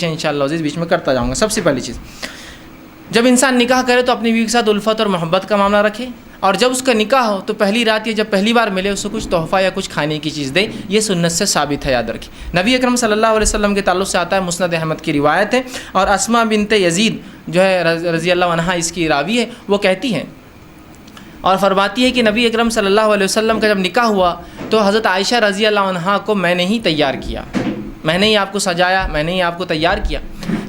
انشاءاللہ عزیز بیچ میں کرتا جاؤں گا۔ سب سے پہلی چیز، جب انسان نکاح کرے تو اپنی بیوی کے ساتھ الفت اور محبت کا معاملہ رکھے، اور جب اس کا نکاح ہو تو پہلی رات یا جب پہلی بار ملے اس کو کچھ تحفہ یا کچھ کھانے کی چیز دے۔ یہ سنت سے ثابت ہے، یاد رکھیں۔ نبی اکرم صلی اللہ علیہ وسلم کے تعلق سے آتا ہے، مسند احمد کی روایت ہے، اور اسماء بنت یزید جو ہے رضی اللہ عنہا اس کی راوی ہے، وہ کہتی ہیں اور فرماتی ہے کہ نبی اکرم صلی اللہ علیہ وسلم کا جب نکاح ہوا تو حضرت عائشہ رضی اللہ عنہا کو میں نے ہی تیار کیا، میں نے ہی آپ کو سجایا، میں نے ہی آپ کو تیار کیا۔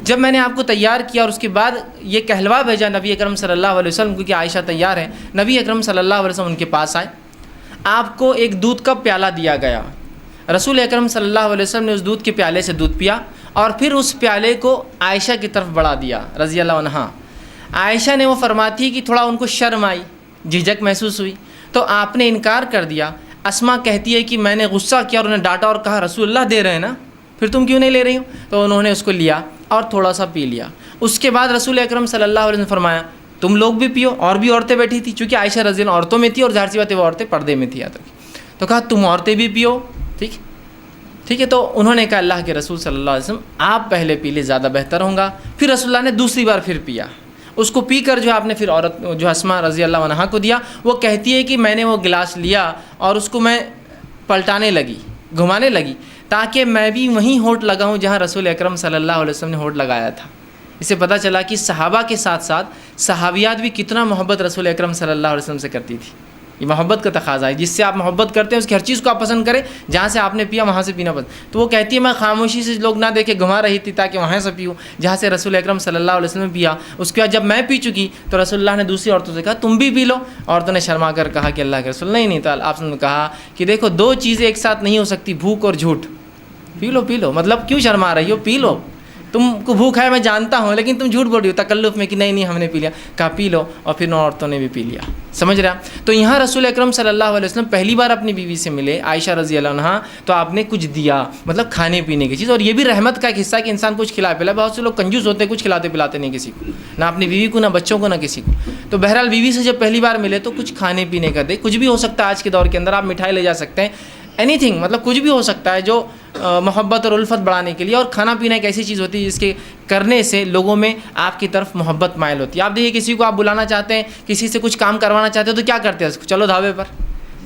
جب میں نے آپ کو تیار کیا اور اس کے بعد یہ کہلوا بھیجا نبی اکرم صلی اللہ علیہ وسلم کو کہ عائشہ تیار ہے، نبی اکرم صلی اللہ علیہ وسلم ان کے پاس آئے، آپ کو ایک دودھ کا پیالہ دیا گیا، رسول اکرم صلی اللہ علیہ وسلم نے اس دودھ کے پیالے سے دودھ پیا اور پھر اس پیالے کو عائشہ کی طرف بڑھا دیا رضی اللہ عنہا۔ عائشہ نے وہ فرماتی ہے کہ تھوڑا ان کو شرم آئی، جھجک محسوس ہوئی، تو آپ نے انکار کر دیا۔ اسماء کہتی ہے کہ میں نے غصہ کیا اور انہیں ڈانٹا اور کہا رسول اللہ دے رہے ہیں نا، پھر تم کیوں نہیں لے رہی ہو؟ تو انہوں نے اس کو لیا اور تھوڑا سا پی لیا۔ اس کے بعد رسول اکرم صلی اللہ علیہ وسلم نے فرمایا تم لوگ بھی پیو، اور بھی عورتیں بیٹھی تھیں، چونکہ عائشہ رضی اللہ عنہا عورتوں میں تھی اور ظاہر سی بات ہے وہ عورتیں پردے میں تھی، تو کہا تم عورتیں بھی پیو، ٹھیک ہے۔ تو انہوں نے کہا اللہ کے رسول صلی اللہ علیہ وسلم آپ پہلے پی لے، زیادہ بہتر ہوگا۔ پھر رسول اللہ نے دوسری بار پھر پیا، اس کو پی کر جو آپ نے پھر عورت جو اسماء رضی اللہ عنہا کو دیا۔ وہ کہتی ہے کہ میں نے وہ گلاس لیا اور اس کو میں پلٹانے لگی، گھمانے لگی، تاکہ میں بھی وہیں ہونٹ لگاؤں جہاں رسول اکرم صلی اللہ علیہ وسلم نے ہونٹ لگایا تھا۔ اس سے پتہ چلا کہ صحابہ کے ساتھ ساتھ صحابیات بھی کتنا محبت رسول اکرم صلی اللہ علیہ وسلم سے کرتی تھی۔ یہ محبت کا تقاضا ہے، جس سے آپ محبت کرتے ہیں اس کی ہر چیز کو آپ پسند کریں، جہاں سے آپ نے پیا وہاں سے پینا پسند۔ تو وہ کہتی ہے میں خاموشی سے لوگ نہ دیکھے گھما رہی تھی تاکہ وہاں سے پیوں جہاں سے رسول اکرم صلی اللہ علیہ وسلم نے پیا۔ اس کے بعد جب میں پی چکی تو رسول اللہ نے دوسری عورتوں سے کہا تم بھی پی لو۔ عورتوں نے شرما کر کہا کہ اللہ کے رسول نہیں تعالیٰ، آپ نے کہا کہ دیکھو دو چیزیں ایک ساتھ نہیں ہو سکتی، بھوک اور جھوٹ۔ پی لو، مطلب کیوں شرما رہی ہو، پی لو، تم کو بھوک ہے میں جانتا ہوں، لیکن تم جھوٹ بول رہی ہو تکلف میں کہ نہیں ہم نے پی لیا۔ کہا پی لو، اور پھر نو عورتوں نے بھی پی لیا۔ سمجھ رہے آپ؟ تو یہاں رسول اکرم صلی اللہ علیہ وسلم پہلی بار اپنی بیوی سے ملے عائشہ رضی اللہ عنہا، تو آپ نے کچھ دیا، مطلب کھانے پینے کی چیز، اور یہ بھی رحمت کا ایک حصہ کہ انسان کچھ کھلا پلا۔ بہت سے لوگ کنجوس ہوتے ہیں، کچھ کھلاتے پلاتے نہیں کسی کو، نہ اپنی بیوی کو، نہ بچوں کو، نہ کسی کو۔ تو بہرحال بیوی سے جب پہلی بار ملے تو کچھ کھانے پینے کا دے، کچھ بھی ہو سکتا ہے آج کے دور کے اندر، آپ مٹھائی لے جا سکتے ہیں، اینی تھنگ، مطلب کچھ بھی ہو سکتا ہے جو محبت اور الفت بڑھانے کے لیے۔ اور کھانا پینا ایک ایسی چیز ہوتی ہے جس کے کرنے سے لوگوں میں آپ کی طرف محبت مائل ہوتی ہے۔ آپ دیکھیے کسی کو آپ بلانا چاہتے ہیں، کسی سے کچھ کام کروانا چاہتے ہو تو کیا کرتے ہیں؟ اس کو چلو ڈھابے پر،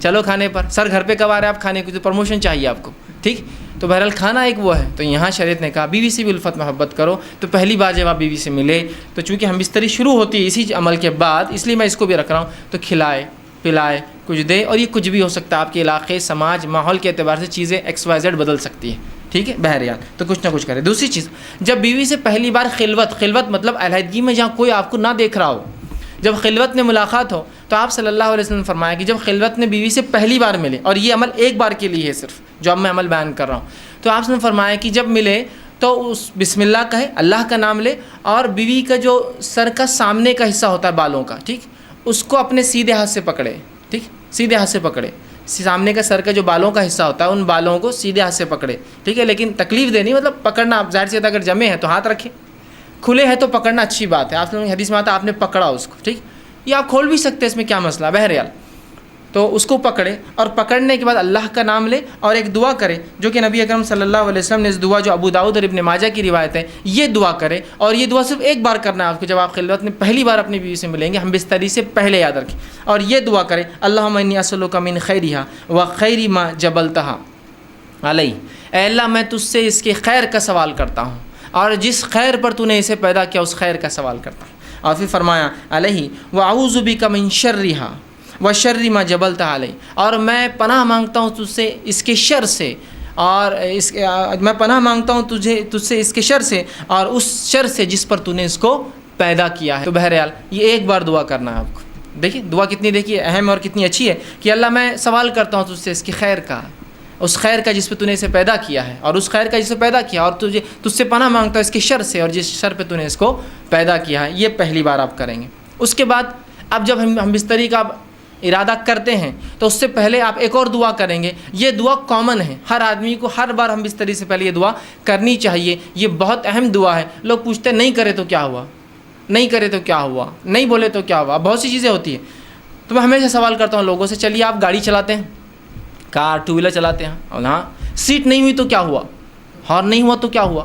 چلو کھانے پر، سر گھر پہ کب آ رہے ہیں آپ کھانے کی، تو پروموشن چاہیے آپ کو، ٹھیک۔ تو بہرحال کھانا ایک وہ ہے۔ تو یہاں شریعت نے کہا بیوی سے بھی الفت محبت کرو۔ تو پہلی بار جب آپ بیوی سے ملے تو چونکہ ہم بستری شروع ہوتی ہے اسی عمل کے بعد، اس لیے میں اس کو بھی رکھ رہا ہوں، تو کھلائے پلائے، کچھ دے، اور یہ کچھ بھی ہو سکتا ہے، آپ کے علاقے، سماج، ماحول کے اعتبار سے چیزیں XYZ بدل سکتی ہیں، ٹھیک ہے، بہرحال تو کچھ نہ کچھ کرے۔ دوسری چیز، جب بیوی سے پہلی بار خلوت مطلب علیحدگی میں جہاں کوئی آپ کو نہ دیکھ رہا ہو، جب خلوت میں ملاقات ہو، تو آپ صلی اللہ علیہ وسلم نے فرمایا کہ جب خلوت میں بیوی سے پہلی بار ملے، اور یہ عمل ایک بار کے لیے ہے صرف، جو اب میں عمل بیان کر رہا ہوں، تو آپ نے فرمایا کہ جب ملے تو اس بسم اللہ کہے، اللہ کا نام لے، اور بیوی کا جو سر کا سامنے کا حصہ ہوتا ہے بالوں کا، ٹھیک، اس کو اپنے سیدھے ہاتھ سے پکڑے، ٹھیک، سیدھے ہاتھ سے پکڑے، سامنے کا سر کا جو بالوں کا حصہ ہوتا ہے ان بالوں کو سیدھے ہاتھ سے پکڑے، ٹھیک ہے، لیکن تکلیف دینی، مطلب پکڑنا، آپ ظاہر سی بات اگر جمے ہیں تو ہاتھ رکھیں، کھلے ہیں تو پکڑنا اچھی بات ہے، آپ نے حدیث میں آتا آپ نے پکڑا اس کو، ٹھیک، یہ آپ کھول بھی سکتے ہیں، اس میں کیا مسئلہ، بہرحال تو اس کو پکڑے، اور پکڑنے کے بعد اللہ کا نام لے اور ایک دعا کرے، جو کہ نبی اکرم صلی اللہ علیہ وسلم نے اس دعا جو ابو داؤد اور ابن ماجہ کی روایت ہے، یہ دعا کرے، اور یہ دعا صرف ایک بار کرنا ہے آپ کو جب آپ خلوت میں پہلی بار اپنی بیوی سے ملیں گے، ہم بستری سے پہلے یاد رکھیں، اور یہ دعا کرے اللہم انی اسألک من خیرہا وخیر ما جبلتہا علیہ، اے اللہ میں تجھ سے اس کے خیر کا سوال کرتا ہوں، اور جس خیر پر تو نے اسے پیدا کیا اس خیر کا سوال کرتا ہوں۔ اور پھر فرمایا علیہ واعوذ بک من شرہا وشر ما جبلتہا علیہ، اور میں پناہ مانگتا ہوں تجھ سے اس کے شر سے، اور میں پناہ مانگتا ہوں تجھ سے اس کے شر سے، اور اس شر سے جس پر تو نے اس کو پیدا کیا ہے۔ تو بہرحال یہ ایک بار دعا کرنا ہے آپ کو۔ دیکھیے دعا کتنی دیکھیے اہم اور کتنی اچھی ہے کہ اللہ میں سوال کرتا ہوں تجھ سے اس کی خیر کا، اس خیر کا جس پہ تو نے اسے پیدا کیا ہے، اور اس خیر کا جسے پیدا کیا، اور تجھ سے پناہ مانگتا ہوں اس کے شر سے، اور جس شر پہ تو نے اس کو پیدا کیا ہے۔ یہ پہلی بار آپ کریں گے۔ اس کے بعد اب جب ہم بستری کا ارادہ کرتے ہیں تو اس سے پہلے آپ ایک اور دعا کریں گے۔ یہ دعا کامن ہے، ہر آدمی کو ہر بار ہم بستری سے پہلے یہ دعا کرنی چاہیے، یہ بہت اہم دعا ہے۔ لوگ پوچھتے ہیں نہیں کرے تو کیا ہوا، نہیں کرے تو کیا ہوا، نہیں بولے تو کیا ہوا، بہت سی چیزیں ہوتی ہیں۔ تو میں ہمیشہ سوال کرتا ہوں لوگوں سے، چلیے آپ گاڑی چلاتے ہیں، کار ٹو ویلر چلاتے ہیں، اور ہاں سیٹ نہیں ہوئی تو کیا ہوا، ہارن نہیں ہوا تو کیا ہوا،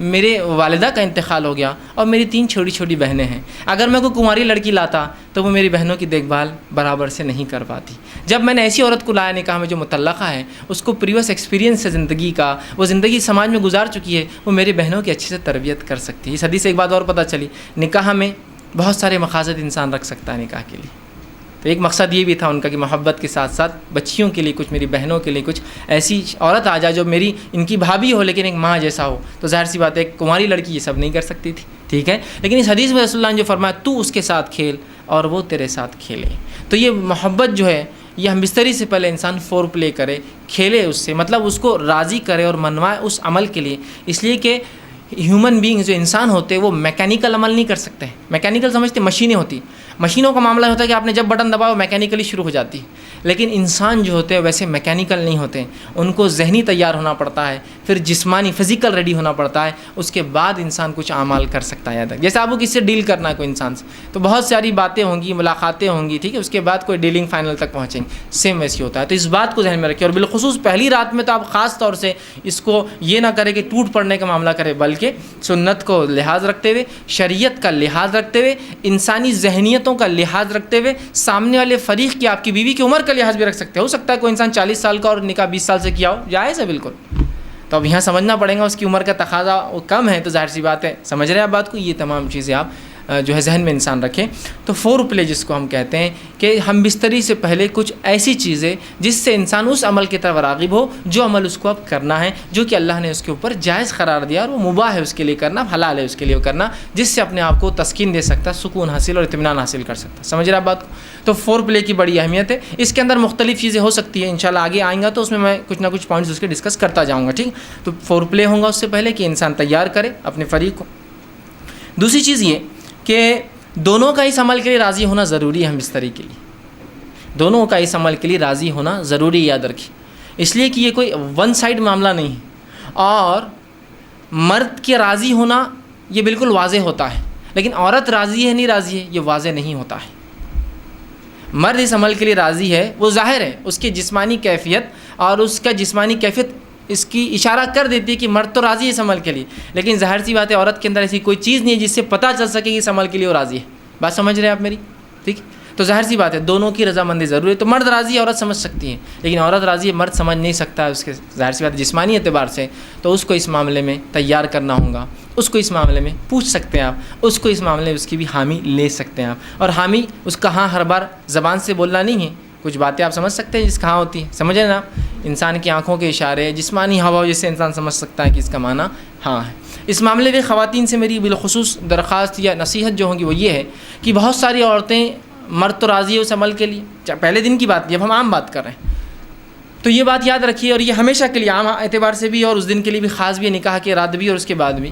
میرے والدہ کا انتقال ہو گیا اور میری 3 چھوٹی چھوٹی بہنیں ہیں، اگر میں کوئی کنواری لڑکی لاتا تو وہ میری بہنوں کی دیکھ بھال برابر سے نہیں کر پاتی۔ جب میں نے ایسی عورت کو لایا نکاح میں جو مطلقہ ہے، اس کو پریویس ایکسپیرینس ہے زندگی کا، وہ زندگی سماج میں گزار چکی ہے، وہ میری بہنوں کی اچھے سے تربیت کر سکتی ہے۔ اس حدیث سے ایک بات اور پتہ چلی، نکاح میں بہت سارے مقاصد انسان رکھ سکتا ہے نکاح کے لیے۔ تو ایک مقصد یہ بھی تھا ان کا کہ محبت کے ساتھ ساتھ بچیوں کے لیے کچھ، میری بہنوں کے لیے کچھ ایسی عورت آ جائے جو میری ان کی بھابھی ہو لیکن ایک ماں جیسا ہو۔ تو ظاہر سی بات ہے ایک کنواری لڑکی یہ سب نہیں کر سکتی تھی، ٹھیک ہے۔ لیکن اس حدیث میں رسول اللہ نے جو فرمایا تو اس کے ساتھ کھیل اور وہ تیرے ساتھ کھیلے، تو یہ محبت جو ہے یہ ہم بستری سے پہلے انسان فور پلے کرے، کھیلے اس سے، مطلب اس کو راضی کرے اور منوائے اس عمل کے لیے، اس لیے کہ ہیومن بینگ جو انسان ہوتے ہیں وہ میکینیکل عمل نہیں کر سکتے۔ میکینیکل سمجھتے مشینیں ہوتی، مشینوں کا معاملہ ہوتا ہے کہ آپ نے جب بٹن دباؤ میکینیکلی شروع ہو جاتی، لیکن انسان جو ہوتے ہیں ویسے میکینیکل نہیں ہوتے، ان کو ذہنی تیار ہونا پڑتا ہے، پھر جسمانی فزیکل ریڈی ہونا پڑتا ہے، اس کے بعد انسان کچھ اعمال کر سکتا ہے۔ یاد رکھ، جیسے آپ کو کس سے ڈیل کرنا ہے کوئی انسان سے، تو بہت ساری باتیں ہوں گی، ملاقاتیں ہوں گی، ٹھیک ہے، اس کے بعد کوئی ڈیلنگ فائنل تک پہنچیں گے، سیم ویسی ہوتا ہے۔ تو اس بات کو ذہن میں رکھیں، اور بالخصوص پہلی رات میں تو آپ خاص طور سے اس کو یہ نہ کریں کہ ٹوٹ پڑنے کا معاملہ کرے، بلکہ سنت کو لحاظ رکھتے ہوئے، شریعت کا لحاظ رکھتے ہوئے، انسانی ذہنیتوں کا لحاظ رکھتے ہوئے، سامنے والے فریق کی، آپ کی بیوی کی عمر کا لحاظ بھی رکھ سکتے ہو سکتا ہے کوئی انسان 40 سال کا اور نکاح 20 سال سے کیا ہو، جائز ہے بالکل۔ تو اب یہاں سمجھنا پڑے گا اس کی عمر کا تقاضا کم ہے، تو ظاہر سی بات ہے، سمجھ رہے ہیں آپ بات کو، یہ تمام چیزیں آپ جو ہے ذہن میں انسان رکھیں۔ تو فور پلے جس کو ہم کہتے ہیں کہ ہم بستری سے پہلے کچھ ایسی چیزیں جس سے انسان اس عمل کی طرف راغب ہو جو عمل اس کو اب کرنا ہے، جو کہ اللہ نے اس کے اوپر جائز قرار دیا اور وہ مباح ہے اس کے لیے کرنا، حلال ہے اس کے لیے کرنا، جس سے اپنے آپ کو تسکین دے سکتا، سکون حاصل اور اطمینان حاصل کر سکتا۔ سمجھ رہے آپ بات کو؟ تو فور پلے کی بڑی اہمیت ہے، اس کے اندر مختلف چیزیں ہو سکتی ہیں، انشاءاللہ آگے آئیں گا تو اس میں کچھ نہ کچھ پوائنٹس اس کے ڈسکس کرتا جاؤں گا، ٹھیک۔ تو فور پلے ہوگا اس سے پہلے کہ انسان تیار کرے اپنے فریق کو۔ دوسری چیز یہ کہ دونوں کا اس عمل کے لیے راضی ہونا ضروری ہے، ہم بستری کے لیے دونوں کا اس عمل کے لیے راضی ہونا ضروری، یاد رکھیں، اس لیے کہ یہ کوئی ون سائڈ معاملہ نہیں ہے، اور مرد کے راضی ہونا یہ بالکل واضح ہوتا ہے، لیکن عورت راضی ہے نہیں راضی ہے یہ واضح نہیں ہوتا ہے۔ مرد اس عمل کے لیے راضی ہے، وہ ظاہر ہے، اس کی جسمانی کیفیت اور اس کا جسمانی کیفیت اس کی اشارہ کر دیتی ہے کہ مرد تو راضی ہے اس عمل کے لیے، لیکن ظاہر سی بات ہے عورت کے اندر ایسی کوئی چیز نہیں ہے جس سے پتہ چل سکے کہ اس عمل کے لیے وہ راضی ہے۔ بات سمجھ رہے ہیں آپ میری؟ ٹھیک، تو ظاہر سی بات ہے دونوں کی رضامندی ضروری ہے۔ تو مرد راضی ہے عورت سمجھ سکتی ہے، لیکن عورت راضی ہے مرد سمجھ نہیں سکتا ہے، اس کے ظاہر سی بات ہے جسمانی اعتبار سے، تو اس کو اس معاملے میں تیار کرنا ہوگا، اس کو اس معاملے میں پوچھ سکتے ہیں آپ، اس کو اس معاملے میں اس کی بھی حامی لے سکتے ہیں آپ، اور حامی اس کا ہاں ہر بار زبان سے بولنا نہیں ہے، کچھ باتیں آپ سمجھ سکتے ہیں جس کا ہاں ہوتی ہے، سمجھیں نا، انسان کی آنکھوں کے اشارے، جسمانی ہوا جس سے انسان سمجھ سکتا ہے کہ اس کا معنی ہاں ہے۔ اس معاملے میں خواتین سے میری بالخصوص درخواست یا نصیحت جو ہوگی وہ یہ ہے کہ بہت ساری عورتیں، مرد تو راضی ہے اس عمل کے لیے، پہلے دن کی بات، جب ہم عام بات کر رہے ہیں تو یہ بات یاد رکھیے، اور یہ ہمیشہ کے لیے عام اعتبار سے بھی اور اس دن کے لیے بھی خاص بھی ہے، نکاح کے رات بھی اور اس کے بعد بھی،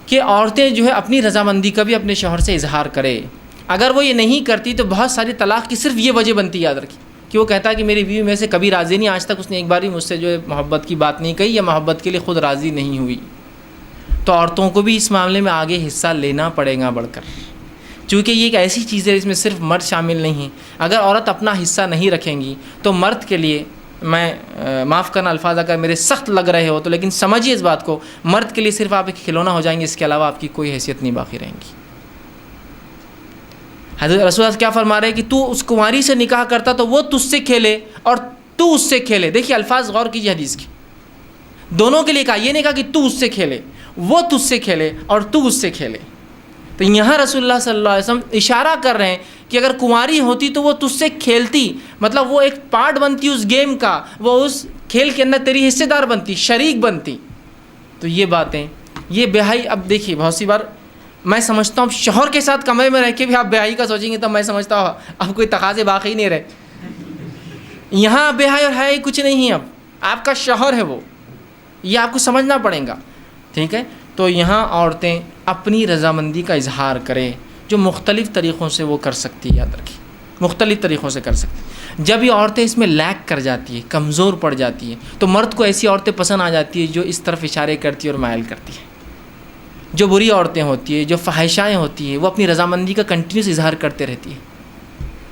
کہ عورتیں جو ہے اپنی رضامندی کا بھی اپنے شوہر سے اظہار کرے۔ اگر وہ یہ نہیں کرتی تو بہت ساری طلاق کی صرف یہ وجہ بنتی، یاد رکھیے، کہ وہ کہتا ہے کہ میری بیوی میں سے کبھی راضی نہیں، آج تک اس نے ایک بار بھی مجھ سے جو ہے محبت کی بات نہیں کہی یا محبت کے لیے خود راضی نہیں ہوئی۔ تو عورتوں کو بھی اس معاملے میں آگے حصہ لینا پڑے گا بڑھ کر، چونکہ یہ ایک ایسی چیز ہے جس میں صرف مرد شامل نہیں ہے۔ اگر عورت اپنا حصہ نہیں رکھیں گی تو مرد کے لیے، میں معاف کرنا الفاظ اگر میرے سخت لگ رہے ہو تو، لیکن سمجھیے اس بات کو، مرد کے لیے صرف آپ ایک کھلونا ہو جائیں گے، اس کے علاوہ آپ کی کوئی حیثیت نہیں باقی رہیں گی۔ حضرت رسول اللہ کیا فرما رہے ہیں کہ تو اس کنواری سے نکاح کرتا تو وہ تجھ سے کھیلے اور تو اس سے کھیلے۔ دیکھیے الفاظ غور کیجیے حدیث کی، دونوں کے لیے کہا، یہ نہیں کہا کہ تو اس سے کھیلے، وہ تجھ سے کھیلے اور تو اس سے کھیلے۔ تو یہاں رسول اللہ صلی اللہ علیہ وسلم اشارہ کر رہے ہیں کہ اگر کنواری ہوتی تو وہ تجھ سے کھیلتی، مطلب وہ ایک پارٹ بنتی اس گیم کا، وہ اس کھیل کے اندر تیری حصے دار بنتی، شریک بنتی۔ تو یہ باتیں، یہ بیاہی، اب دیکھیے بہت سی بار میں سمجھتا ہوں شوہر کے ساتھ کمرے میں رہ کے بھی آپ بیاہی کا سوچیں گے تو میں سمجھتا ہوں اب کوئی تقاضے باقی نہیں رہے۔ یہاں بیاہی اور حیائی کچھ نہیں ہے، اب آپ کا شوہر ہے وہ، یہ آپ کو سمجھنا پڑے گا، ٹھیک ہے۔ تو یہاں عورتیں اپنی رضامندی کا اظہار کریں، جو مختلف طریقوں سے وہ کر سکتی ہے، یاد رکھیں مختلف طریقوں سے کر سکتی۔ جب یہ عورتیں اس میں لیک کر جاتی ہے، کمزور پڑ جاتی ہیں، تو مرد کو ایسی عورتیں پسند آ جاتی ہیں جو اس طرف اشارے کرتی ہے اور مائل کرتی ہیں۔ جو بری عورتیں ہوتی ہیں، جو فحشائیں ہوتی ہیں، وہ اپنی رضامندی کا کنٹینیوس اظہار کرتے رہتی ہیں۔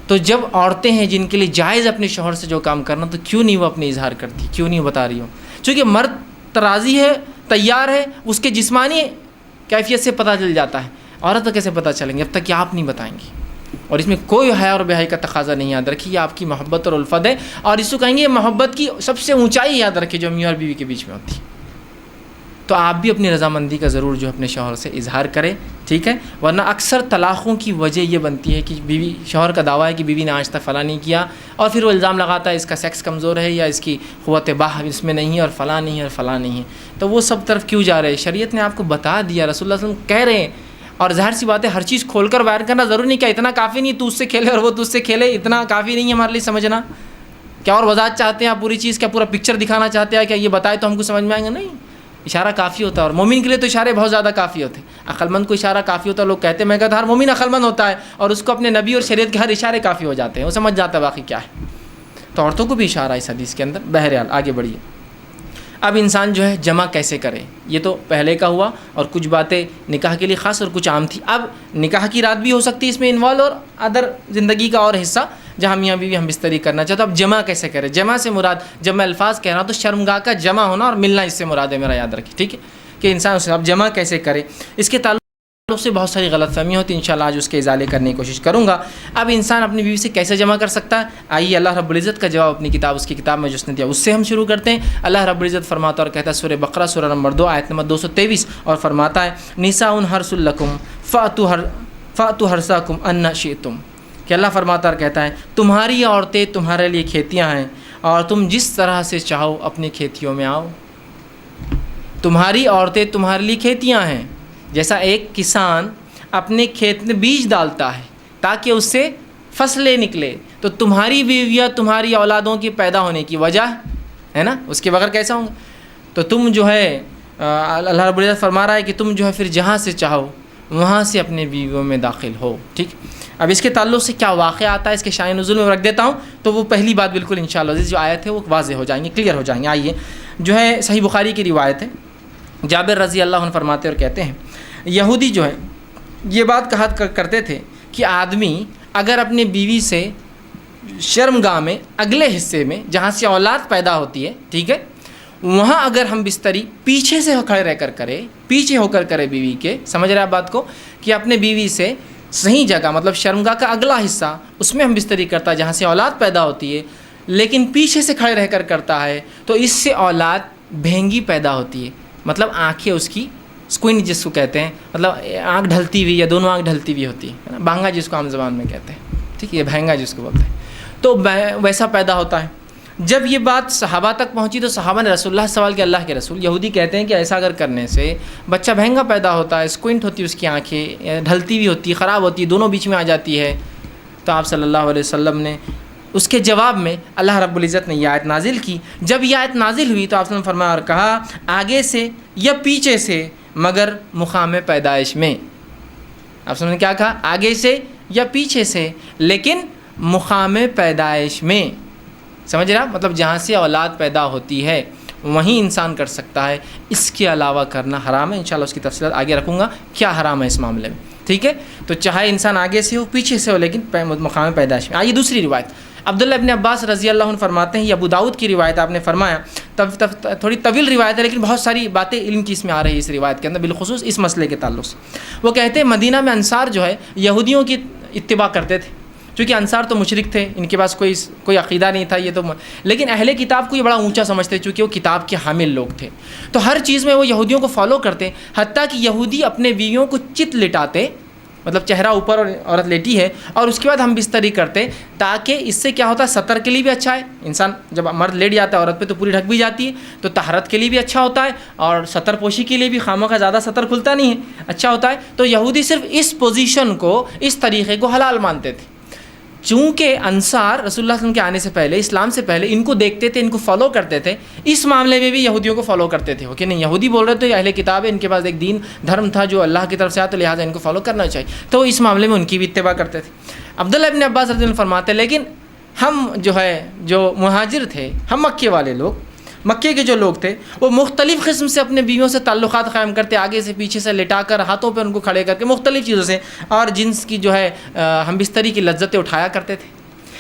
تو جب عورتیں ہیں جن کے لیے جائز اپنے شوہر سے جو کام کرنا، تو کیوں نہیں وہ اپنے اظہار کرتی، کیوں نہیں بتا رہی ہو؟ چونکہ مرد راضی ہے تیار ہے اس کے جسمانی کیفیت سے پتہ چل جاتا ہے، عورت کو کیسے پتہ چلیں گے اب تک کہ آپ نہیں بتائیں گی. اور اس میں کوئی حیا اور بے حیائی کا تقاضا نہیں. یاد رکھیے یہ آپ کی محبت اور الفت ہے، اور اس کو کہیں گے یہ محبت کی سب سے اونچائی یاد رکھیے جو میاں اور بیوی کے بیچ میں ہوتی ہے. تو آپ بھی اپنی رضامندی کا ضرور جو اپنے شوہر سے اظہار کریں، ٹھیک ہے. ورنہ اکثر طلاقوں کی وجہ یہ بنتی ہے کہ بیوی، شوہر کا دعویٰ ہے کہ بیوی نے آج تک فلاں نہیں کیا، اور پھر وہ الزام لگاتا ہے اس کا سیکس کمزور ہے یا اس کی قوت باہ اس میں نہیں ہے اور فلاں نہیں ہے اور فلاں نہیں ہے. تو وہ سب طرف کیوں جا رہے ہیں؟ شریعت نے آپ کو بتا دیا، رسول اللہ صلی اللہ علیہ وسلم کہہ رہے ہیں. اور ظاہر سی بات ہے ہر چیز کھول کر بیان کرنا ضروری نہیں. کیا اتنا کافی نہیں تو اس سے کھیلے اور وہ تجھ سے کھیلے؟ اتنا کافی نہیں ہے ہمارے لیے سمجھنا؟ کیا اور وضاحت چاہتے ہیں آپ پوری چیز؟ کیا پورا پکچر دکھانا چاہتے ہیں؟ کیا یہ بتائے تو ہم کو سمجھ میں آئیں گے؟ نہیں، اشارہ کافی ہوتا ہے. اور مومن کے لیے تو اشارے بہت زیادہ کافی ہوتے ہیں. عقل مند کو اشارہ کافی ہوتا ہے. لوگ کہتے ہیں، میں کہتا ہر مومن عقل مند ہوتا ہے اور اس کو اپنے نبی اور شریعت کے ہر اشارے کافی ہو جاتے ہیں، وہ سمجھ جاتا ہے باقی کیا ہے. تو عورتوں کو بھی اشارہ ہے اس حدیث کے اندر. بہرحال آگے بڑھیے. اب انسان جو ہے جمع کیسے کرے، یہ تو پہلے کا ہوا، اور کچھ باتیں نکاح کے لیے خاص اور کچھ عام تھی. اب نکاح کی رات بھی ہو سکتی ہے اس میں انوالو، اور ادر زندگی کا اور حصہ جہاں میاں بیوی ہم بستری کرنا چاہتے. اب جمع کیسے کرے؟ جمع سے مراد، جب میں الفاظ کہہ رہا ہوں تو شرمگاہ کا جمع ہونا اور ملنا اس سے مراد ہے میرا، یاد رکھیے، ٹھیک ہے. کہ انسان اب جمع کیسے کرے، اس کے تعلق سے بہت ساری غلط فہمیاں ہوتی ہیں. انشاءاللہ آج اس کے ازالے کرنے کی کوشش کروں گا. اب انسان اپنی بیوی سے کیسے جمع کر سکتا ہے؟ آئیے اللہ رب العزت کا جواب اپنی کتاب، اس کی کتاب میں جو اس نے دیا اس سے ہم شروع کرتے ہیں. اللہ رب العزت فرماتا اور کہتا ہے سورہ بقرہ سورہ نمبر 2 آیت نمبر 223، اور فرماتا ہے نساء حرث لکم فأتوا حرثکم ان شئتم. کہ اللہ فرماتا اور کہتا ہے تمہاری عورتیں تمہارے لیے کھیتیاں ہیں، اور تم جس طرح سے چاہو اپنی کھیتیوں میں آؤ. تمہاری عورتیں تمہارے لیے کھیتیاں ہیں. جیسا ایک کسان اپنے کھیت میں بیج ڈالتا ہے تاکہ اس سے فصلیں نکلے، تو تمہاری بیویاں تمہاری اولادوں کی پیدا ہونے کی وجہ ہے نا، اس کے بغیر کیسا ہوں گا؟ تو تم جو ہے اللہ رب العزت فرما رہا ہے کہ تم جو ہے پھر جہاں سے چاہو وہاں سے اپنے بیویوں میں داخل ہو. ٹھیک. اب اس کے تعلق سے کیا واقعہ آتا ہے اس کے شان نزول میں رکھ دیتا ہوں، تو وہ پہلی بات بالکل انشاءاللہ جو آیت ہے وہ واضح ہو جائیں گے، کلیئر ہو جائیں گے. آئیے جو ہے صحیح بخاری کی روایت ہے، جابر رضی اللہ عنہ فرماتے اور کہتے ہیں یہودی جو ہے یہ بات کہا کرتے تھے کہ آدمی اگر اپنی بیوی سے شرمگاہ میں اگلے حصے میں جہاں سے اولاد پیدا ہوتی ہے، ٹھیک ہے، وہاں اگر ہم بستری پیچھے سے کھڑے رہ کر کرے، پیچھے ہو کر کرے بیوی کے، سمجھ رہے ہیں بات کو، کہ اپنے بیوی سے صحیح جگہ مطلب شرمگاہ کا اگلا حصہ اس میں ہم بستری کرتا ہے جہاں سے اولاد پیدا ہوتی ہے، لیکن پیچھے سے کھڑے رہ کر کرتا ہے تو اس سے اولاد بھینگی پیدا ہوتی ہے. مطلب آنکھیں اس کی اسکوئنٹ جس کو کہتے ہیں، مطلب آنکھ ڈھلتی ہوئی یا دونوں آنکھ ڈھلتی ہوئی ہوتی ہے، بھانگا جس کو عام زبان میں کہتے ہیں، ٹھیک ہے، یہ بھینگا جس کو بولتے ہیں، تو ویسا پیدا ہوتا ہے. جب یہ بات صحابہ تک پہنچی تو صحابہ نے رسول اللہ سوال کیا، اللہ کے رسول یہودی کہتے ہیں کہ ایسا اگر کرنے سے بچہ بھینگا پیدا ہوتا ہے، اسکوئنٹ ہوتی ہے اس کی آنکھیں، ڈھلتی ہوئی ہوتی ہے، خراب ہوتی ہے، دونوں بیچ میں آ جاتی ہے. تو آپ صلی اللہ علیہ وسلم نے اس کے جواب میں اللہ رب العزت نے یہ آیت نازل کی. جب یہ آیت نازل ہوئی تو آپ نے فرمایا اور کہا آگے سے یا پیچھے سے مگر مقام پیدائش میں. آپ نے کیا کہا؟ آگے سے یا پیچھے سے لیکن مقام پیدائش میں. سمجھ رہا؟ مطلب جہاں سے اولاد پیدا ہوتی ہے وہیں انسان کر سکتا ہے، اس کے علاوہ کرنا حرام ہے. انشاءاللہ اس کی تفصیلات آگے رکھوں گا کیا حرام ہے اس معاملے میں، ٹھیک ہے. تو چاہے انسان آگے سے ہو پیچھے سے ہو لیکن مقام پیدائش میں. آئیے دوسری روایت، عبداللہ ابن عباس رضی اللہ عنہ فرماتے ہیں، یہ ابو داؤد کی روایت، آپ نے فرمایا تھوڑی طویل روایت ہے لیکن بہت ساری باتیں علم کی اس میں آ رہی ہے اس روایت کے اندر، بالخصوص اس مسئلے کے تعلق سے. وہ کہتے ہیں مدینہ میں انصار جو ہے یہودیوں کی اتباع کرتے تھے، چونکہ انصار تو مشرک تھے، ان کے پاس کوئی عقیدہ نہیں تھا، یہ تو لیکن اہل کتاب کو یہ بڑا اونچا سمجھتے چونکہ وہ کتاب کے حامل لوگ تھے، تو ہر چیز میں وہ یہودیوں کو فالو کرتے. حتیٰ کہ یہودی اپنے بیویوں کو چت لٹاتے، مطلب چہرہ اوپر اور عورت لیٹی ہے، اور اس کے بعد ہم بستری کرتے، تاکہ اس سے کیا ہوتا ہے سطر کے لیے بھی اچھا ہے. انسان جب مرد لیٹ جاتا ہے عورت پہ تو پوری ڈھک بھی جاتی ہے، تو طہارت کے لیے بھی اچھا ہوتا ہے، اور سطر پوشی کے لیے بھی خامہ کا زیادہ سطر کھلتا نہیں ہے، اچھا ہوتا ہے. تو یہودی صرف اس پوزیشن کو، اس طریقے کو حلال مانتے تھے. چونکہ انصار رسول اللہ صلی اللہ علیہ وسلم کے آنے سے پہلے، اسلام سے پہلے ان کو دیکھتے تھے، ان کو فالو کرتے تھے، اس معاملے میں بھی یہودیوں کو فالو کرتے تھے کہ نہیں یہودی بول رہے تھے اہل کتاب ہے، ان کے پاس ایک دین دھرم تھا جو اللہ کی طرف سے آیا، تو لہٰذا ان کو فالو کرنا چاہیے، تو اس معاملے میں ان کی بھی اتباع کرتے تھے. عبداللہ ابن عباس رضی اللہ عنہ فرماتے ہیں لیکن ہم جو مہاجر تھے، ہم مکے والے لوگ، مکے کے جو لوگ تھے، وہ مختلف قسم سے اپنے بیویوں سے تعلقات قائم کرتے، آگے سے پیچھے سے لٹا کر، ہاتھوں پہ ان کو کھڑے کر کے، مختلف چیزوں سے، اور جنس کی جو ہے ہم بستری کی لذتیں اٹھایا کرتے تھے.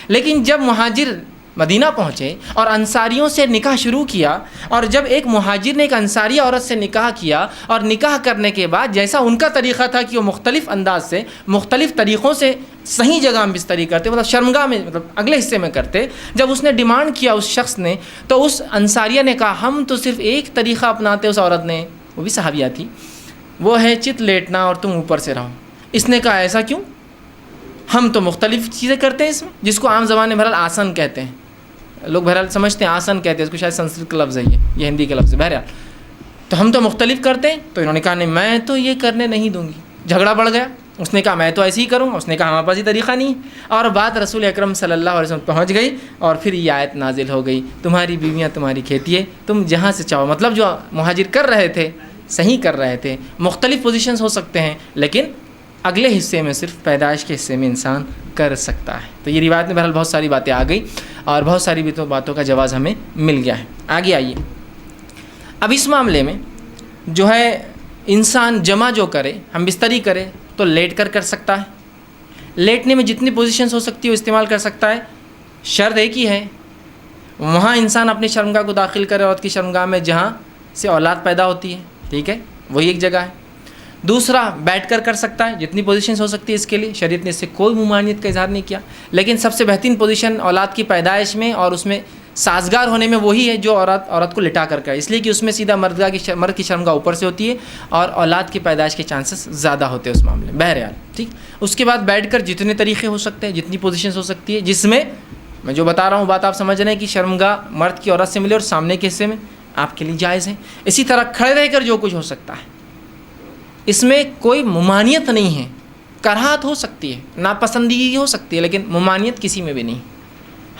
لیکن جب مہاجر مدینہ پہنچے اور انصاریوں سے نکاح شروع کیا، اور جب ایک مہاجر نے ایک انصاری عورت سے نکاح کیا، اور نکاح کرنے کے بعد جیسا ان کا طریقہ تھا کہ وہ مختلف انداز سے مختلف طریقوں سے صحیح جگہ میں بستری کرتے، مطلب شرمگاہ میں، مطلب اگلے حصے میں کرتے، جب اس نے ڈیمانڈ کیا اس شخص نے، تو اس انصاریہ نے کہا ہم تو صرف ایک طریقہ اپناتے، اس عورت نے، وہ بھی صحابیہ تھی، وہ ہے چت لیٹنا اور تم اوپر سے رہو۔ اس نے کہا ایسا کیوں؟ ہم تو مختلف چیزیں کرتے ہیں اس میں، جس کو عام زبان میں بہرحال آسن کہتے ہیں، لوگ بہرحال سمجھتے ہیں آسن کہتے ہیں اس کو، شاید سنسکرت کا لفظ ہے یہ ہندی کا لفظ ہے، بہرحال تو ہم تو مختلف کرتے ہیں۔ تو انہوں نے کہا نہیں میں تو یہ کرنے نہیں دوں گی، جھگڑا بڑھ گیا، اس نے کہا میں تو ایسے ہی کروں گا، اس نے کہا ہمارے پاس یہ طریقہ نہیں ہے، اور بات رسول اکرم صلی اللہ علیہ وسلم پہنچ گئی، اور پھر یہ آیت نازل ہو گئی تمہاری بیویاں تمہاری کھیتی ہے، تم جہاں سے چاہو، مطلب جو مہاجر کر رہے تھے صحیح کر رہے تھے، مختلف پوزیشنز ہو سکتے ہیں لیکن اگلے حصے میں صرف پیدائش کے حصے میں انسان کر سکتا ہے۔ تو یہ روایت میں بہرحال بہت ساری باتیں آ گئی اور بہت ساری باتوں کا جواز ہمیں مل گیا ہے۔ آگے آئیے، اب اس معاملے میں جو ہے انسان جمع جو کرے، ہم بستری کرے تو لیٹ کر سکتا ہے، لیٹنے میں جتنی پوزیشنز ہو سکتی ہے وہ استعمال کر سکتا ہے، شرط ایک ہی ہے وہاں انسان اپنی شرمگاہ کو داخل کرے، عورت کی شرمگاہ میں جہاں سے اولاد پیدا ہوتی ہے، ٹھیک ہے، وہی ایک جگہ ہے۔ دوسرا بیٹھ کر سکتا ہے، جتنی پوزیشنز ہو سکتی ہے اس کے لیے، شریعت نے اس سے کوئی ممانعت کا اظہار نہیں کیا، لیکن سب سے بہترین پوزیشن اولاد کی پیدائش میں اور اس میں سازگار ہونے میں وہی ہے جو عورت کو لٹا کر کرے، اس لیے کہ اس میں سیدھا مرد کی شرمگاہ اوپر سے ہوتی ہے اور اولاد کی پیدائش کے چانسز زیادہ ہوتے ہیں اس معاملے میں، بہرحال ٹھیک۔ اس کے بعد بیٹھ کر جتنے طریقے ہو سکتے ہیں، جتنی پوزیشنز ہو سکتی ہے، جس میں میں جو بتا رہا ہوں بات آپ سمجھ رہے ہیں کہ شرمگاہ مرد کی عورت سے ملے اور سامنے کے حصے میں آپ کے لیے جائز ہے۔ اسی طرح کھڑے رہ کر جو کچھ ہو سکتا ہے، اس میں کوئی ممانعت نہیں ہے، کراہت ہو سکتی ہے، ناپسندیدگی ہو سکتی ہے، لیکن ممانعت کسی میں بھی نہیں،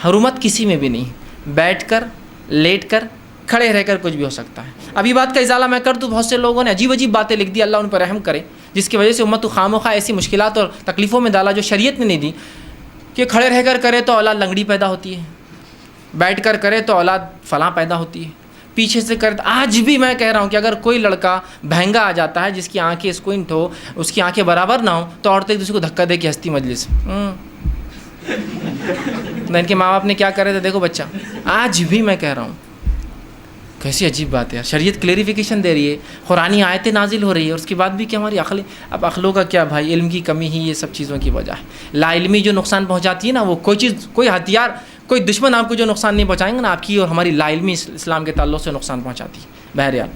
حرمت کسی میں بھی نہیں، بیٹھ کر، لیٹ کر، کھڑے رہ کر کچھ بھی ہو سکتا ہے۔ ابھی بات کا ازالہ میں کر دوں، بہت سے لوگوں نے عجیب عجیب باتیں لکھ دی، اللہ ان پر رحم کرے، جس کی وجہ سے امت کو خواہ ایسی مشکلات اور تکلیفوں میں ڈالا جو شریعت نے نہیں دی، کہ کھڑے رہ کر کرے تو اولاد لنگڑی پیدا ہوتی ہے، بیٹھ کر کرے تو اولاد فلاں پیدا ہوتی ہے، پیچھے سے کرے۔ آج بھی میں کہہ رہا ہوں کہ اگر کوئی لڑکا بہنگا آ جاتا ہے جس کی آنکھیں اسکوئنٹ ہو، اس کی آنکھیں برابر نہ ہو، تو عورتیں ایک دوسرے کو دھکا دے کے ہنستی مجلس ان کے ماں باپ نے کیا کرے تھے دیکھو بچہ، آج بھی میں کہہ رہا ہوں کیسی عجیب بات ہے، شریعت کلیریفیکیشن دے رہی ہے، قرآنی آیتیں نازل ہو رہی ہے، اور اس کے بعد بھی کہ ہماری عقلیں، اب عقلوں کا کیا بھائی، علم کی کمی ہی یہ سب چیزوں کی وجہ ہے۔ لا علمی جو نقصان پہنچاتی ہے نا، وہ کوئی چیز، کوئی ہتھیار، کوئی دشمن آپ کو جو نقصان نہیں پہنچائیں گے نا، آپ کی اور ہماری لا علمی اسلام کے تعلق سے نقصان پہنچاتی ہے۔ بہرحال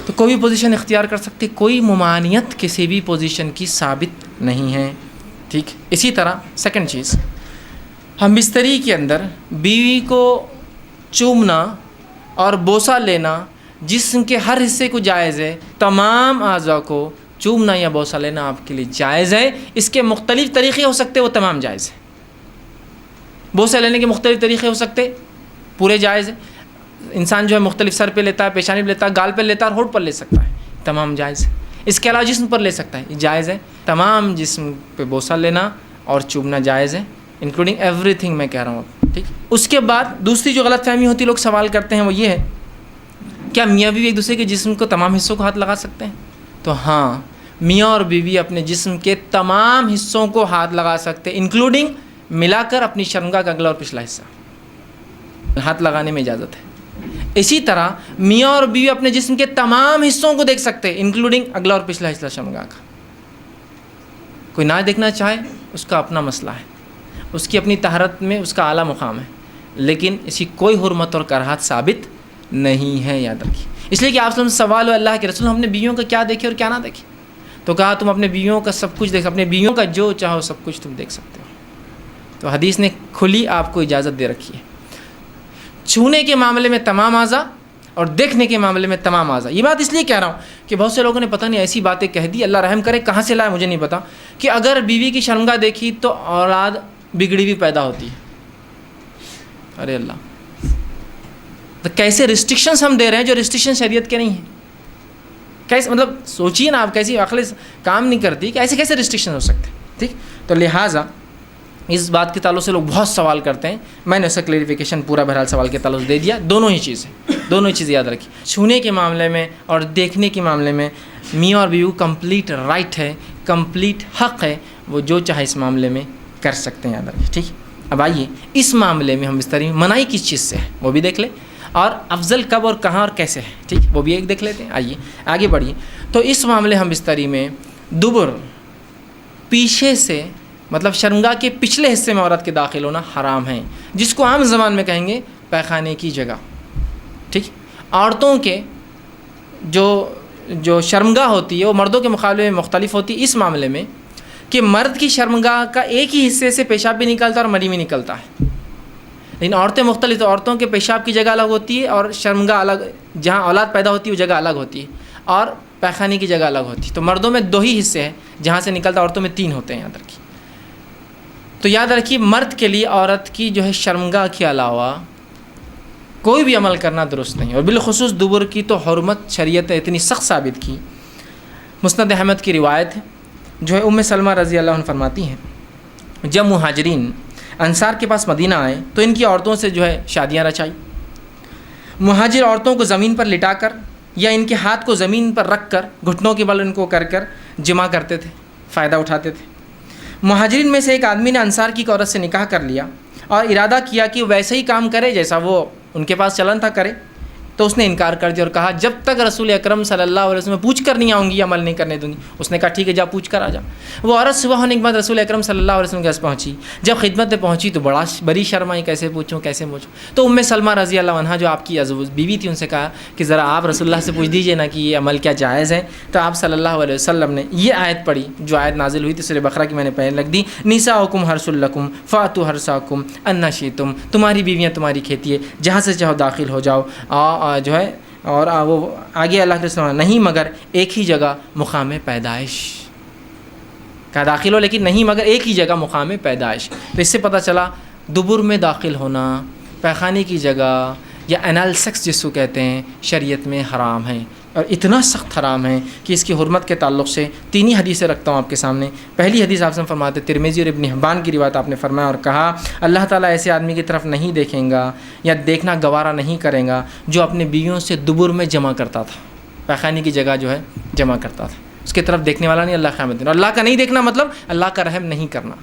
تو کوئی بھی پوزیشن اختیار کر سکتے، کوئی ممانعت کسی بھی پوزیشن کی ثابت نہیں ہے، ٹھیک۔ اسی طرح سیکنڈ چیز، ہم بستری کے اندر بیوی کو چومنا اور بوسہ لینا جسم کے ہر حصے کو جائز ہے، تمام اعضاء کو چومنا یا بوسہ لینا آپ کے لیے جائز ہے۔ اس کے مختلف طریقے ہو سکتے، وہ تمام جائز ہے۔ بوسہ لینے کے مختلف طریقے ہو سکتے، پورے جائز ہے۔ انسان جو ہے مختلف سر پہ لیتا ہے، پیشانی پہ لیتا ہے، گال پہ لیتا ہے، اور ہونٹ پر لے سکتا ہے، تمام جائز ہے۔ اس کے علاوہ جسم پر لے سکتا ہے، یہ جائز ہے۔ تمام جسم پہ بوسہ لینا اور چومنا جائز ہے، انکلوڈنگ ایوری تھنگ میں کہہ رہا ہوں، ٹھیک۔ اس کے بعد دوسری جو غلط فہمی ہوتی ہے، لوگ سوال کرتے ہیں، وہ یہ ہے کیا میاں بیوی ایک دوسرے کے جسم کو تمام حصوں کو ہاتھ لگا سکتے ہیں؟ تو ہاں، میاں اور بیوی اپنے جسم کے تمام حصوں کو ہاتھ لگا سکتے ہیں، انکلوڈنگ ملا کر اپنی شرمگاہ کا اگلا اور پچھلا حصہ ہاتھ لگانے میں اجازت ہے۔ اسی طرح میاں اور بیوی اپنے جسم کے تمام حصوں کو دیکھ سکتے ہیں، انکلوڈنگ اگلا اور پچھلا حصہ شرمگاہ کا۔ کوئی نہ دیکھنا چاہے اس کا اپنا مسئلہ ہے، اس کی اپنی طہارت میں اس کا اعلیٰ مقام ہے، لیکن اسی کوئی حرمت اور کراہت ثابت نہیں ہے، یاد رکھیے۔ اس لیے کہ آپ سے سوال ہو اللہ کے رسول، ہم نے بیویوں کا کیا دیکھے اور کیا نہ دیکھے؟ تو کہا تم اپنے بیویوں کا سب کچھ دیکھ، اپنے بیویوں کا جو چاہو سب کچھ تم دیکھ سکتے ہو۔ تو حدیث نے کھلی آپ کو اجازت دے رکھی ہے، چھونے کے معاملے میں تمام اعضاء اور دیکھنے کے معاملے میں تمام اعضاء۔ یہ بات اس لیے کہہ رہا ہوں کہ بہت سے لوگوں نے پتہ نہیں ایسی باتیں کہہ دی، اللہ رحم کرے، کہاں سے لائے مجھے نہیں پتا، کہ اگر بیوی کی شرمگاہ دیکھی تو اولاد بگڑی ہوئی پیدا ہوتی ہے۔ ارے اللہ، تو کیسے ریسٹرکشنز ہم دے رہے ہیں جو ریسٹرکشن شریعت کے نہیں ہیں؟ کیسے، مطلب سوچیے نا آپ، کیسی عقل کام نہیں کرتی کہ ایسے کیسے ریسٹرکشن ہو سکتے ہیں، ٹھیک۔ تو لہٰذا اس بات کے تعلق سے لوگ بہت سوال کرتے ہیں، میں نے اس کا کلیریفیکیشن پورا بہرحال سوال کے تعلق سے دے دیا۔ دونوں ہی چیزیں یاد رکھیں، چھونے کے معاملے میں اور دیکھنے کے معاملے میں میاں اور بیوی کو کمپلیٹ رائٹ ہے، کمپلیٹ حق ہے، وہ جو چاہے اس معاملے میں کر سکتے ہیں، یاد رکھیں، ٹھیک۔ اب آئیے اس معاملے میں ہم بستری میں منائی کس چیز سے ہے وہ بھی دیکھ لیں، اور افضل کب اور کہاں اور کیسے ہے، ٹھیک، وہ بھی ایک دیکھ لیتے ہیں۔ آئیے آگے بڑھیے۔ تو اس معاملے ہم بستری میں دبر پیچھے سے، مطلب شرمگاہ کے پچھلے حصے میں عورت کے داخل ہونا حرام ہے، جس کو عام زبان میں کہیں گے پیخانے کی جگہ، ٹھیک۔ عورتوں کے جو شرمگاہ ہوتی ہے وہ مردوں کے مقابلے میں مختلف ہوتی ہے اس معاملے میں کہ مرد کی شرمگاہ کا ایک ہی حصے سے پیشاب بھی نکلتا ہے اور منی بھی نکلتا ہے، لیکن عورتیں مختلف، تو عورتوں کے پیشاب کی جگہ الگ ہوتی ہے اور شرمگاہ الگ، جہاں اولاد پیدا ہوتی ہے وہ جگہ الگ ہوتی ہے، اور پیخانے کی جگہ الگ ہوتی ہے۔ تو مردوں میں 2 ہی حصے ہیں جہاں سے نکلتا، عورتوں میں 3 ہوتے ہیں، یاد رکھیے۔ تو یاد رکھیے مرد کے لیے عورت کی جو ہے شرمگاہ کے علاوہ کوئی بھی عمل کرنا درست نہیں، اور بالخصوص دبر کی تو حرمت شریعت نے اتنی سخت ثابت کی۔ مسند احمد کی روایت ہے، جو ہے ام سلمہ رضی اللہ عنہ فرماتی ہیں، جب مہاجرین انصار کے پاس مدینہ آئے تو ان کی عورتوں سے جو ہے شادیاں رچائی۔ مہاجر عورتوں کو زمین پر لٹا کر یا ان کے ہاتھ کو زمین پر رکھ کر گھٹنوں کے بل ان کو کر جمع کرتے تھے، فائدہ اٹھاتے تھے۔ مہاجرین میں سے ایک آدمی نے انصار کی عورت سے نکاح کر لیا اور ارادہ کیا کہ ویسے ہی کام کرے جیسا وہ ان کے پاس چلن تھا کرے، تو اس نے انکار کر دیا اور کہا جب تک رسول اکرم صلی اللہ علیہ وسلم پوچھ کر نہیں آؤں گی عمل نہیں کرنے دوں گی۔ اس نے کہا ٹھیک ہے جا پوچھ کر آ جا۔ وہ عورت صبح ہونے کے بعد رسول اکرم صلی اللہ علیہ وسلم کے پاس پہنچی، جب خدمت میں پہنچی تو بڑی شرم آئی، کیسے پوچھوں کیسے پوچھوں۔ تو ام سلمہ رضی اللہ عنہا جو آپ کی بیوی تھی ان سے کہا کہ ذرا آپ رسول اللہ سے پوچھ دیجئے نا کہ یہ عمل کیا جائز ہے۔ تو آپ صلی اللہ علیہ وسلم نے یہ آیت پڑھی جو آیت نازل ہوئی تھی سورہ بقرہ کی، میں نے پہلے لکھ دی، نساؤکم حرث لکم فاتوا حرثکم انا شئتم، تمہاری بیویاں تمہاری کھیتی ہے، جہاں سے چاہو داخل ہو جاؤ، جو ہے، اور وہ آگے اللہ کے رسول نہیں مگر ایک ہی جگہ مقام پیدائش کا داخل ہو، لیکن نہیں مگر ایک ہی جگہ مقام پیدائش۔ تو اس سے پتہ چلا دبر میں داخل ہونا، پیخانے کی جگہ یا انال سیکس جس کو کہتے ہیں، شریعت میں حرام ہے، اور اتنا سخت حرام ہے کہ اس کی حرمت کے تعلق سے 3 ہی حدیثیں رکھتا ہوں آپ کے سامنے۔ پہلی حدیث آپ سے فرماتے ترمذی اور ابن حبان کی روایت، آپ نے فرمایا اور کہا اللہ تعالیٰ ایسے آدمی کی طرف نہیں دیکھیں گا یا دیکھنا گوارا نہیں کرے گا جو اپنے بیویوں سے دبر میں جمع کرتا تھا، پیخانے کی جگہ جو ہے جمع کرتا تھا، اس کی طرف دیکھنے والا نہیں اللہ قیامت دن، اور اللہ کا نہیں دیکھنا مطلب اللہ کا رحم نہیں کرنا۔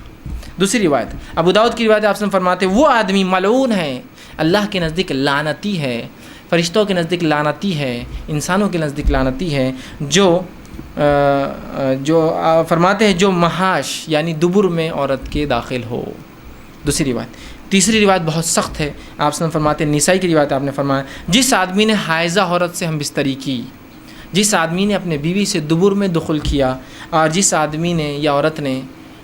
دوسری روایت ابو داؤد کی روایت، آپ سے فرماتے وہ آدمی ملعون ہے، اللہ کے نزدیک لعنتی ہے، فرشتوں کے نزدیک لعنتی ہے، انسانوں کے نزدیک لعنتی ہے، جو فرماتے ہیں جو محاش یعنی دبر میں عورت کے داخل ہو۔ دوسری روایت۔ تیسری روایت بہت سخت ہے، آپ سے فرماتے ہیں نسائی کی روایت، آپ نے فرمایا جس آدمی نے حائضہ عورت سے ہم بستری کی، جس آدمی نے اپنے بیوی سے دبر میں دخل کیا، اور جس آدمی نے یا عورت نے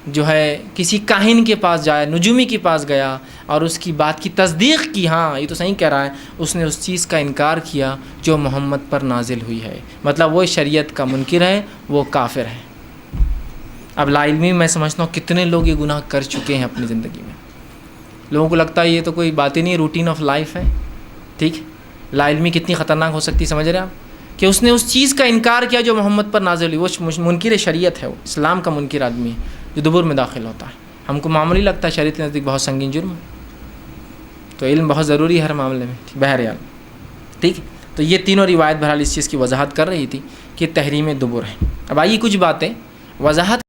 جو ہے کسی کاہن کے پاس جایا، نجومی کے پاس گیا اور اس کی بات کی تصدیق کی، ہاں یہ تو صحیح کہہ رہا ہے، اس نے اس چیز کا انکار کیا جو محمد پر نازل ہوئی ہے، مطلب وہ شریعت کا منکر ہے، وہ کافر ہے۔ اب لا علمی میں سمجھتا ہوں کتنے لوگ یہ گناہ کر چکے ہیں اپنی زندگی میں، لوگوں کو لگتا ہے یہ تو کوئی بات ہی نہیں، روٹین آف لائف ہے، ٹھیک۔ لا علمی کتنی خطرناک ہو سکتی، سمجھ رہے ہیں آپ، کہ اس نے اس چیز کا انکار کیا جو محمد پر نازل ہوئی، وہ منکر شریعت ہے، وہ اسلام کا منکر آدمی ہے جو دبر میں داخل ہوتا ہے۔ ہم کو معمولی لگتا ہے، شریعت کے نزدیک بہت سنگین جرم، تو علم بہت ضروری ہے ہر معاملے میں، بہرحال ٹھیک۔ تو یہ تینوں روایت بہرحال اس چیز کی وضاحت کر رہی تھی کہ تحریم دبر ہے۔ اب آئیے کچھ باتیں وضاحت